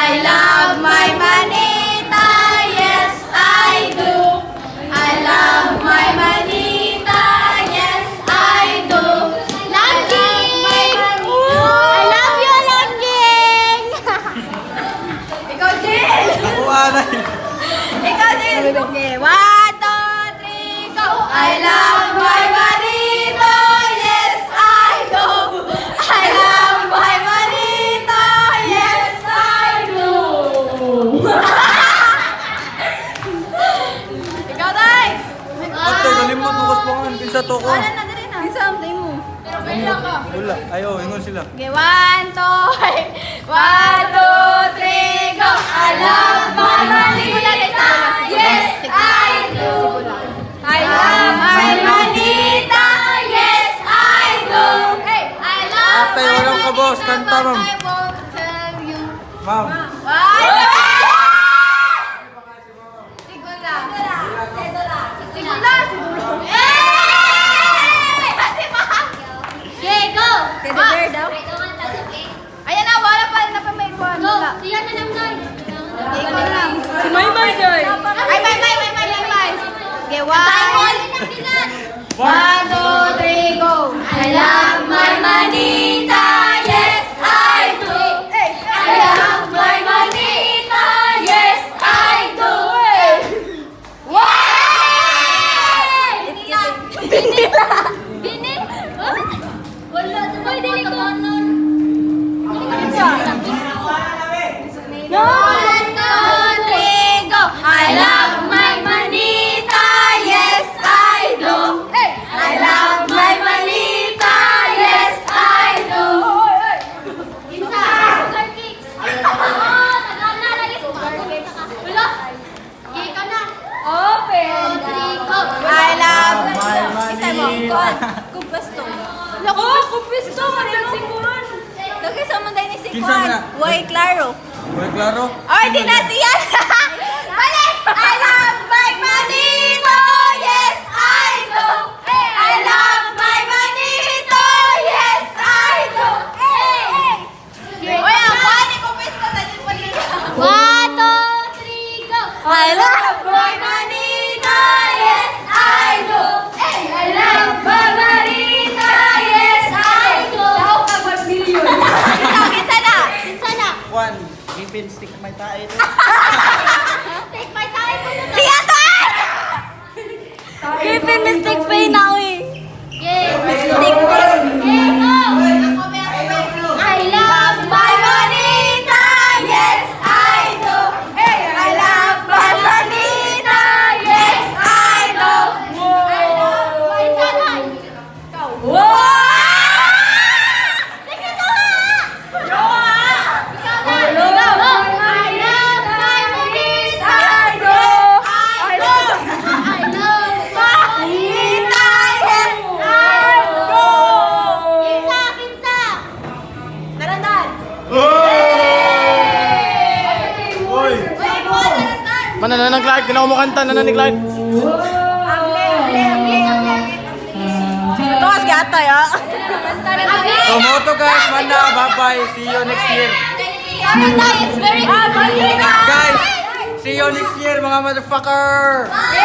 I love my manita, yes I do. I love my manita, yes I do. Langging! I love you, Langging! Ikaw, Jill! Nakuha na yun. Ikaw, Jill! Okay, 1, 2, 3, go! I love my manita, yes I do. I love my manita, yes I do. Ikaw, Tay! Ato, galimot mo kuspangan. Pinsa to ko. Ano na, dali na. Isa ang tayo mo. Pero kailan ka? Wala. Ayaw, ingon sila. Okay, 1, 2, 3, go! I love my manita, yes I do. I love my manita, yes I do. Hey, I love Ate, walang ka, boss. Kanta, ma'am. I won't tell you. Ma'am. Sigula. Sigula. Okay, go! Teddy bear daw? Ayan na, wala pa na pa may buwan. Go! Siya na lang, Noy. Okay, go lang. Si Maymay, Noy. Ay, Maymay. Okay, 1, 2, 3, go! I love my manita, yes I do. I love my manita, yes I do. Bini? Wala, diba? Dili ko. No! 1, 2, 3, go! I love my manita, yes I do. I love my manita, yes I do. Isa, sugar cakes. Tagal na lagi sugar cakes. Wala. Cake ka na. Open. 3, go! I love My manita. Kumpesto. Naku, kumpesto. Masan si Juan. Lagi sa manday ni si Kinsa Juan. na? Way, klaro. Boy, klaro. Ay, di na siya. Balik! I love my manito, yes I do. I love my manito, yes I do. Oy, ang bani ko pista na din po nila. 1, 2, 3, go! I love my manito, yes I do. I love my manito, yes I do. Daw ka ba bilyon? Kinsa na? One. Gipin stick may tayo. Take my time po na. Siya to! Gipin mistake pa yun ako eh. Mistake pa yun. I love my manita, yes I do. I love my manita, yes I do. I love my manita. Wow! Sige to ha! Ikaw na! I love my manita, I do. I love my manita, yes I do. Kinsa! Narandan! Oy! Mana nanang Clark, di na ako makanta, nanang ni Clark. Ito as gata ya. So, moto guys, mana, bye-bye. See you next year. It's very good. Guys, see you next year mga motherfucker! Bye!